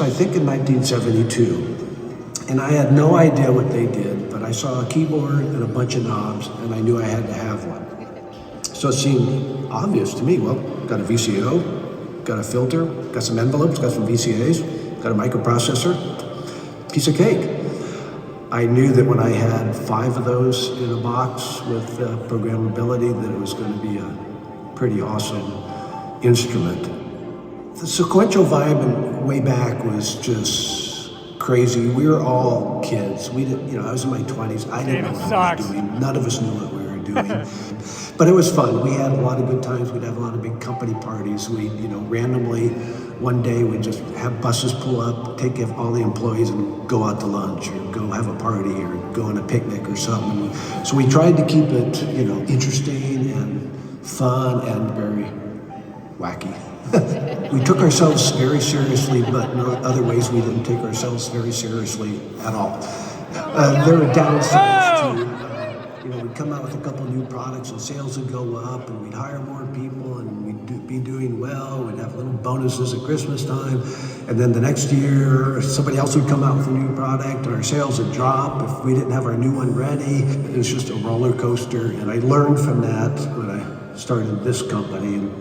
I think in 1972, and I had no idea what they did, but I saw a keyboard and a bunch of knobs, and I knew I had to have one. So it seemed obvious to me. Well, got a VCO, got a filter, got some envelopes, got some VCAs, got a microprocessor, piece of cake. I knew that when I had 5 of those in a box with programmability, that it was going to be a pretty awesome instrument. The sequential vibe way back was just crazy. We were all kids. We didn't, I was in my 20s. I didn't know what I was doing. None of us knew what we were doing. But it was fun. We had a lot of good times. We'd have a lot of big company parties. We, randomly, one day we'd just have buses pull up, take all the employees and go out to lunch or go have a party or go on a picnic or something. So we tried to keep it, interesting and fun and very wacky. We took ourselves very seriously, but in other ways we didn't take ourselves very seriously at all. There were downsides too. We'd come out with a couple new products and sales would go up and we'd hire more people and we'd be doing well. We'd have little bonuses at Christmas time. And then the next year, somebody else would come out with a new product and our sales would drop if we didn't have our new one ready. It was just a roller coaster. And I learned from that when I started this company. And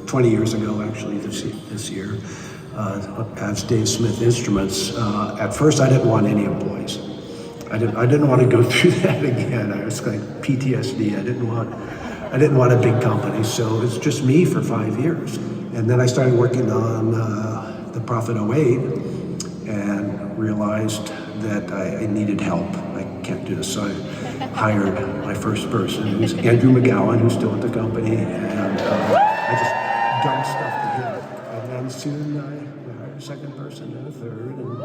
20 years ago, actually, this year, as Dave Smith Instruments. At first, I didn't want any employees. I didn't want to go through that again. I was like PTSD. I didn't want a big company. So it's just me for 5 years. And then I started working on the Prophet 08 and realized that I needed help. I can't do this. So I hired my first person, who's Andrew McGowan, who's still at the company, and I just dumped stuff to him. And then soon I hired a second person and a third. And,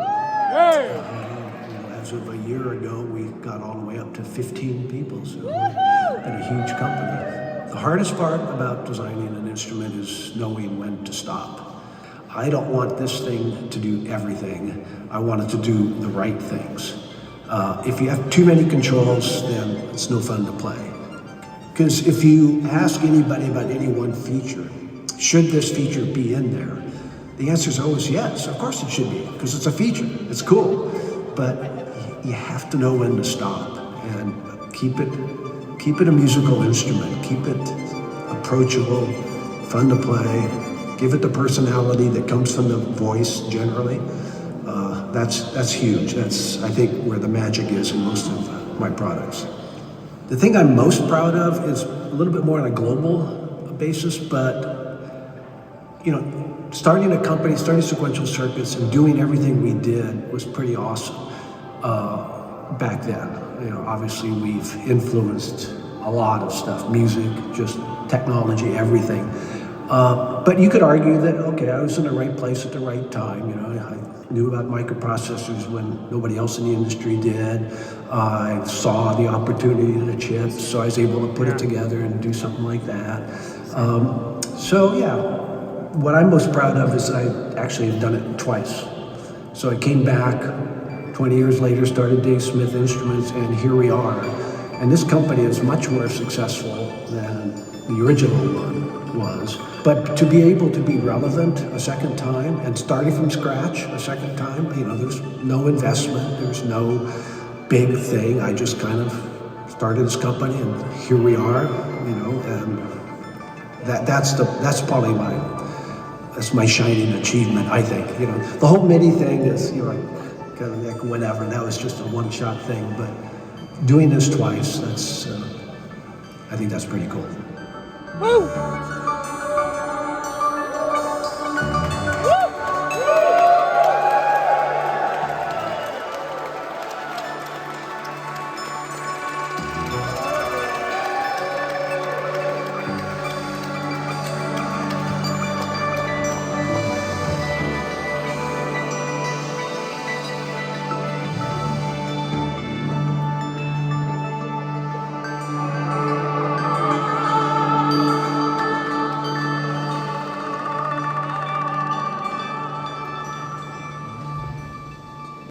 as of a year ago, we got all the way up to 15 people, so we've been a huge company. The hardest part about designing an instrument is knowing when to stop. I don't want this thing to do everything. I want it to do the right things. If you have too many controls, then it's no fun to play. Because if you ask anybody about any one feature, should this feature be in there? The answer is always yes, of course it should be, because it's a feature, it's cool. But you have to know when to stop and keep it a musical instrument. Keep it approachable, fun to play. Give it the personality that comes from the voice generally. That's huge. That's, I think, where the magic is in most of my products. The thing I'm most proud of is a little bit more on a global basis, but starting a company, starting Sequential Circuits and doing everything we did was pretty awesome. Back then, obviously we've influenced a lot of stuff, music, just technology, everything. But you could argue that, okay, I was in the right place at the right time. I knew about microprocessors when nobody else in the industry did. I saw the opportunity in the chips, so I was able to put it together and do something like that. So yeah, what I'm most proud of is I actually have done it twice. So I came back 20 years later, started Dave Smith Instruments, and here we are. And this company is much more successful than the original one was. But to be able to be relevant a second time and starting from scratch a second time, there's no investment, there's no big thing. I just kind of started this company and here we are, and that's probably that's my shining achievement, I think. The whole MIDI thing is, kind of like whatever, that was just a one-shot thing, but doing this twice, I think that's pretty cool. Woo!